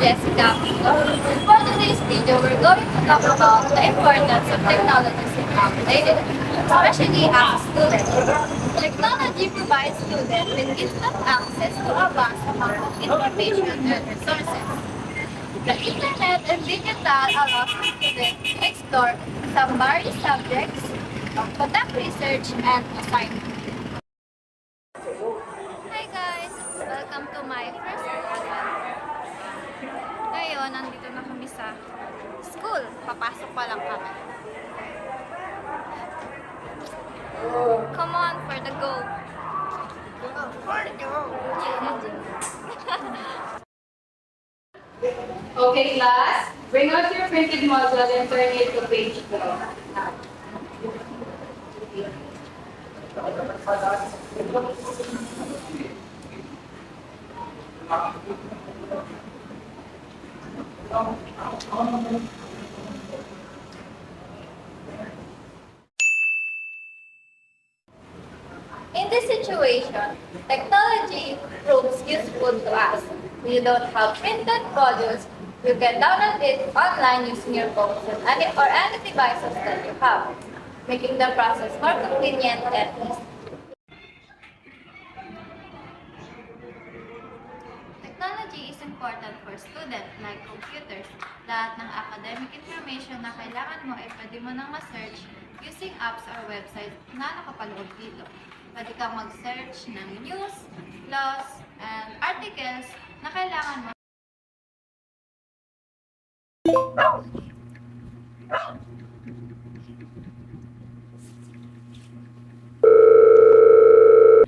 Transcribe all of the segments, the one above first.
Jessica. For today's video, we're going to talk about the importance of technologies in our daily life, especially as a student. Technology provides students with instant access to a vast amount of information and resources. The internet and digital allows students to explore some various subjects, conduct research, and assignments. Hi guys! Welcome to my first vlog. Ngayon, nandito na kami sa school. Papasok pa lang kami. Come on for the go! For the go! Okay, class. Bring out your printed module and turn it to page 12. In this situation, technology proves useful to us. When you don't have printed modules, you can download it online using your phone or any devices that you have, making the process more convenient and easy. Technology is important for students like computers. Lahat ng academic information na kailangan mo ay pwede mo nang ma-search using apps or websites na nakapaloob dito. Pwede kang mag-search ng news, laws, and articles na kailangan mo.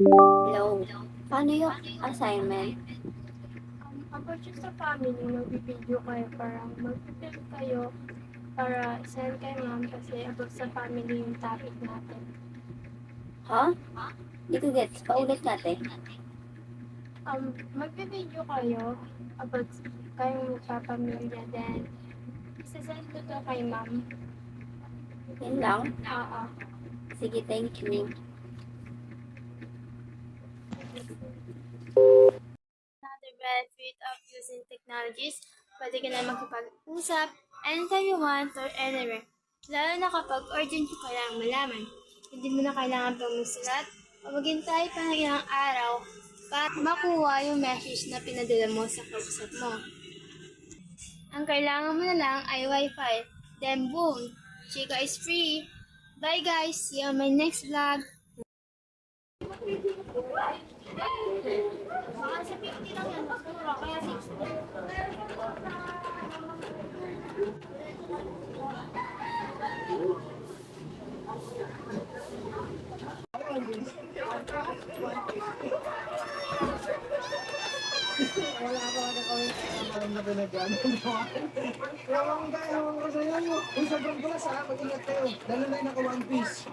Hello. Paano yung assignment? About yung sa family, mag-video kayo para mag-prepare kayo para send kay ma'am kasi about sa family yung topic natin. Ha? Hindi ko gets. Paulit natin. Mag-video kayo about kayong magpapamilya, then isasend ko to kay ma'am. Yan lang. Oo. Sige, thank you. Another benefit of using technologies, pwede ka na makipag-usap anytime you want or anywhere. Lalo na kapag urgent ka lang malaman. Hindi mo na kailangan pang magsulat o maghintay pa ng ilang araw para makuha yung message na pinadala mo sa kausap mo. Ang kailangan mo na lang ay wifi. Then boom! Chika is free! Bye guys! See you on my next vlog! Sa 50 lang yan, kaya 60. Alam na pinagano mo. Ewan ko sa inyo. Uy, sobrang bulas ha. Mag-ingat kayo. Lalo na yung naka one piece.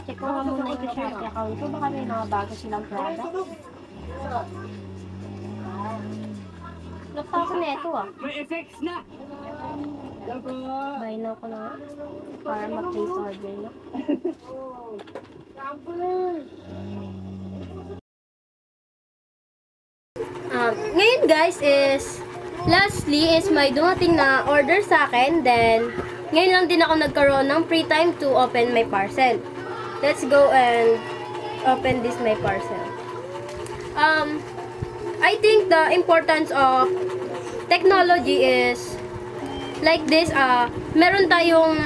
Check ko nga muna yung Shopee account ko. Baka may mga bago silang product. Lapta ko na ito ah. May effects na! Buy na ko na nga. Para mag-place order na. Ngayon guys lastly is may dumating na order sa akin, then ngayon lang din ako nagkaroon ng free time to open my parcel. Let's go and open this my parcel. I think the importance of technology is like this, meron tayong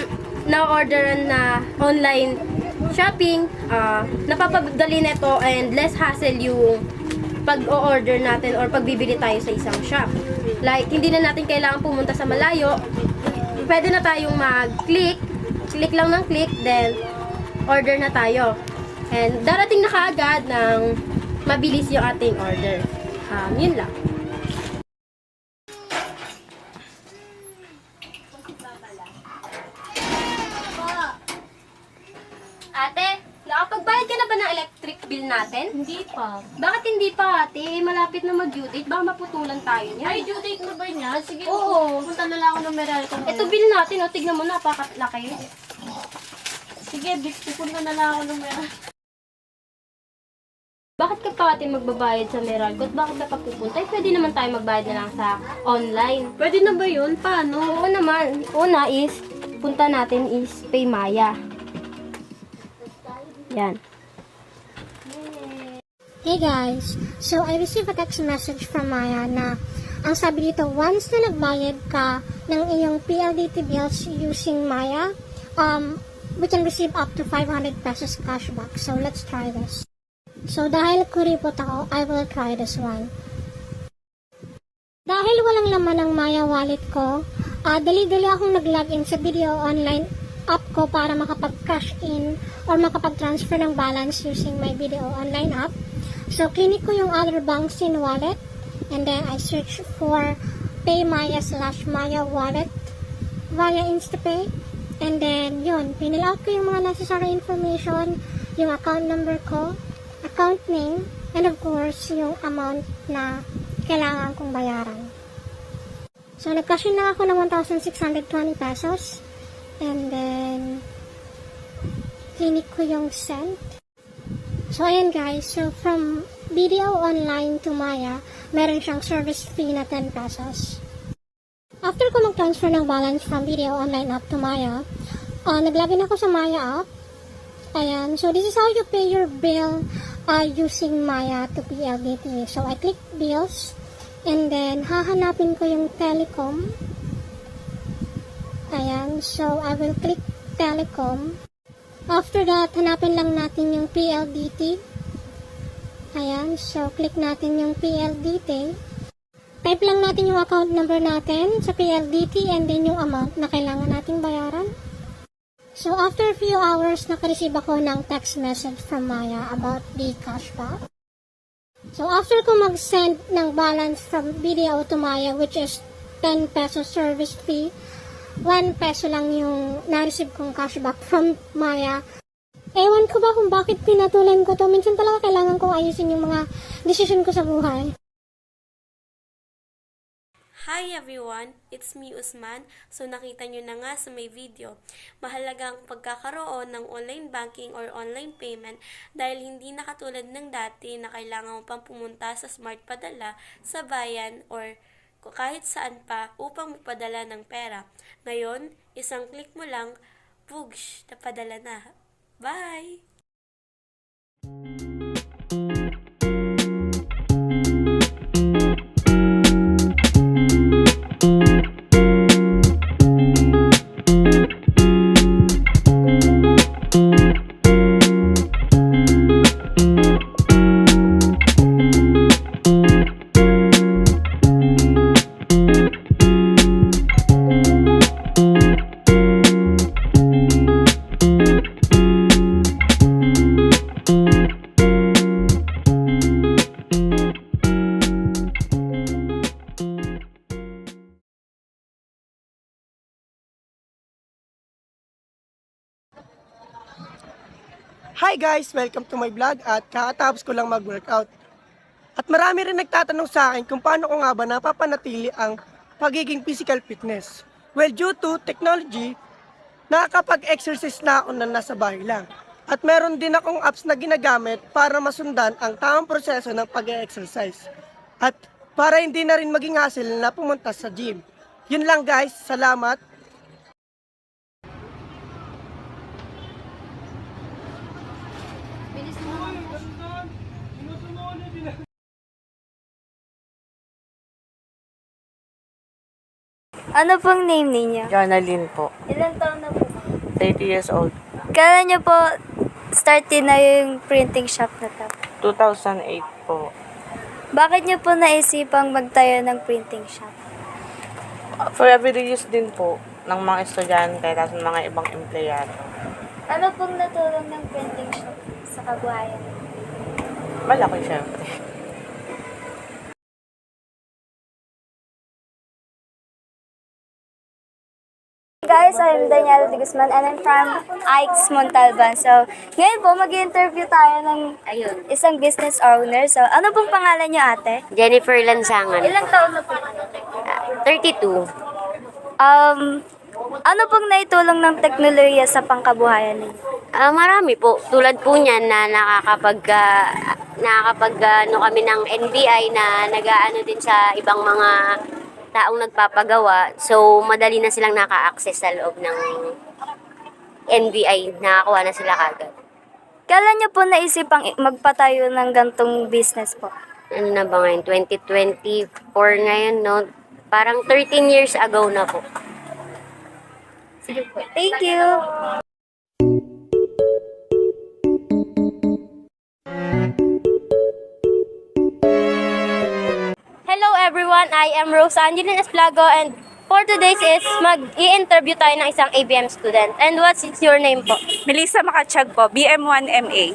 na-orderan na online shopping, napapadali nito and less hassle yung pag-o-order natin or pagbibili tayo sa isang shop. Like, hindi na natin kailangan pumunta sa malayo. Pwede na tayong mag-click lang ng click, then order na tayo. And darating na kaagad ng mabilis yung ating order. Yun lang. Ate, nakapagbayad ka na ba ng electric bill natin? Hindi pa. Bakit hindi pa, ate? Malapit na mag-due date. Baka maputulan tayo niyan. Ay, due date na ba niya? Sige, Oo. punta na lang ako ng Meralco. Ito bill natin, o. Tignan mo, napakalaki. Sige, pupunta na lang ako ng Meralco. Bakit ka pa natin magbabayad sa Meralco at bakit ka pa pupunta? Pwede naman tayo magbayad na lang sa online. Pwede na ba yun? Paano? Oo naman. Una is, punta natin is Paymaya. Yan. Hey guys, so I received a text message from Maya na ang sabi dito, once na nagbayad ka ng iyong PLDT bills using Maya, we can receive up to 500 pesos cashback. So let's try this. So dahil kuripot ako, I will try this one. Dahil walang laman ng Maya wallet ko, dali-dali akong nag-login sa video online app ko para makapag-cash in or makapag-transfer ng balance using my video online app. So, clinic ko yung other banks in wallet and then I search for Paymaya/Maya wallet via InstaPay and then yun, pinil out ko yung mga necessary information, yung account number ko, account name, and of course, yung amount na kailangan kong bayaran. So, nag-cash in na ako ng 1,620 pesos and then clinic ko yung send. So, ayan guys. So, from video online to Maya, meron siyang service fee na 10 pesos. After ko mag-transfer ng balance from video online app to Maya, naglagin ako sa Maya app. Ayan. So, this is how you pay your bill using Maya to PLDT. So, I click bills and then hahanapin ko yung telecom. Ayan. So, I will click telecom. After that, hanapin lang natin yung PLDT. Ayan, so click natin yung PLDT. Type lang natin yung account number natin sa PLDT and then yung amount na kailangan nating bayaran. So after a few hours, nakareceive ako ng text message from Maya about the cashback. So after ko mag-send ng balance from video to Maya, which is 10 peso service fee, 1 peso lang yung na-receive kong cashback from Maya. Ewan ko ba kung bakit pinatulan ko to. Minsan talaga kailangan kong ayusin yung mga decision ko sa buhay. Hi everyone! It's me, Usman. So nakita nyo na nga sa may video. Mahalaga ang pagkakaroon ng online banking or online payment dahil hindi na katulad ng dati na kailangan mo pang pumunta sa smart padala sa bayan or kahit saan pa upang magpadala ng pera. Ngayon, isang click mo lang, pugsh, napadala na. Bye! Hi guys! Welcome to my vlog at kakatapos ko lang mag-workout. At marami rin nagtatanong sa akin kung paano ko nga ba napapanatili ang pagiging physical fitness. Well, due to technology, nakakapag-exercise na ako na nasa bahay lang. At meron din akong apps na ginagamit para masundan ang tamang proseso ng pag-exercise. At para hindi na rin maging hassle na pumunta sa gym. Yun lang guys, salamat! Ano pong name ninyo? Jonalyn po. Ilang taon na po? 30 years old. Kailan nyo po start din na yung printing shop na to? 2008 po. Bakit nyo po naisipang magtayo ng printing shop? For everyday use din po ng mga estudyante at ng mga ibang empleyado. Ano pong natulong ng printing shop sa kabuhayan? Malaki syempre. Guys, I'm Daniela de Guzman and I'm from Ike's Montalban. So, ngayon po mag-interview tayo ng isang business owner. So, ano pong pangalan niyo, ate? Jennifer Lansangan. Ilang taon na po? 32. Ano pong naitulong ng teknolohiya sa pangkabuhayan ninyo? Marami po. Tulad po niyan na nakakapag ano kami ng NBI na nag-aano din sa ibang mga taong nagpapagawa. So, madali na silang naka-access sa loob ng NBI. Nakakuha na sila kagad. Kailan niyo po naisipang magpatayo ng gantong business po? Ano na ba ngayon? 2024 ngayon, no? Parang 13 years ago na po. Sige po. Thank you! Hello everyone, I am Rosa Angeline Esplago and for today's is mag-i-interview tayo ng isang ABM student. And what's your name po? Melissa Makatsyag po, BM1MA.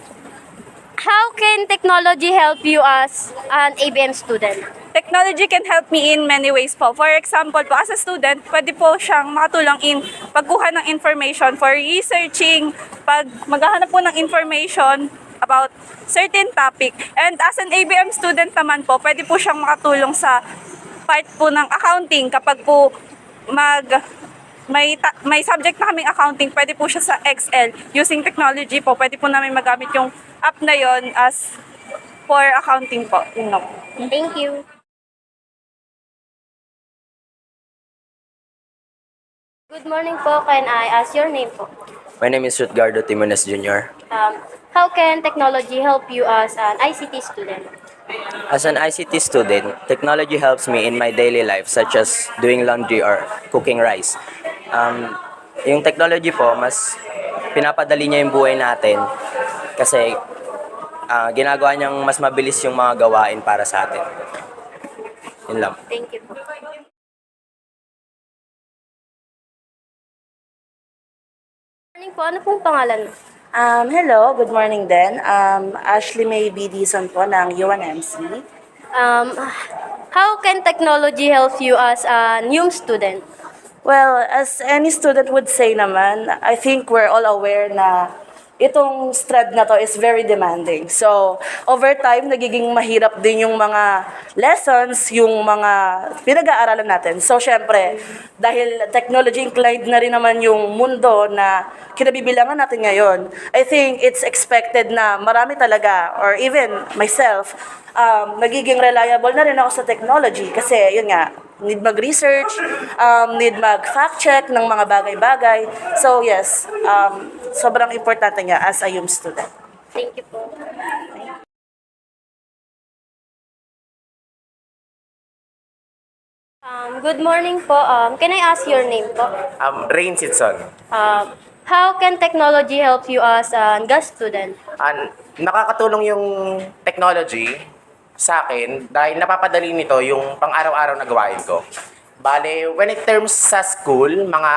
How can technology help you as an ABM student? Technology can help me in many ways po. For example po, as a student, pwede po siyang makatulong in pagkuha ng information for researching, pag maghahanap po ng information about certain topic. And as an ABM student naman po, pwede po siyang makatulong sa part po ng accounting. Kapag po may subject na kaming accounting, pwede po siya sa Excel. Using technology po, pwede po namin magamit yung app na yon as for accounting po. Yun lang. Thank you. Good morning po. Can I ask your name po? My name is Rutgardo Timones Jr. How can technology help you as an ICT student? As an ICT student, technology helps me in my daily life such as doing laundry or cooking rice. Yung technology po, mas pinapadali niya yung buhay natin kasi ginagawa niyang mas mabilis yung mga gawain para sa atin. Yun lang. Thank you po. Morning po, ano pong pangalan mo? Hello, good morning din. Ashley May B. Dizon po ng UNMC. How can technology help you as a new student? Well, as any student would say naman, I think we're all aware na itong STRED na to is very demanding. So, over time, nagiging mahirap din yung mga lessons, yung mga pinag-aaralan natin. So, syempre, dahil technology inclined na rin naman yung mundo na kinabibilangan natin ngayon, I think it's expected na marami talaga, or even myself, nagiging reliable na rin ako sa technology. Kasi, yun nga, need mag-research, need mag-fact check ng mga bagay-bagay. So yes, sobrang importante niya as a UM student. Thank you po. Good morning po. Can I ask your name po? Rain Sitson. How can technology help you as a GAS student? Nakakatulong yung technology sa akin dahil napapadali nito yung pang-araw-araw na gawain ko. Bale, when it terms sa school, mga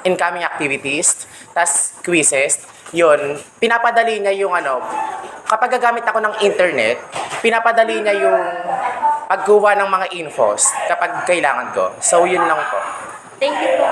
incoming activities, tas quizzes, yun, pinapadali niya yung kapag gagamit ako ng internet, pinapadali niya yung pagkuha ng mga infos kapag kailangan ko. So, yun lang po. Thank you po.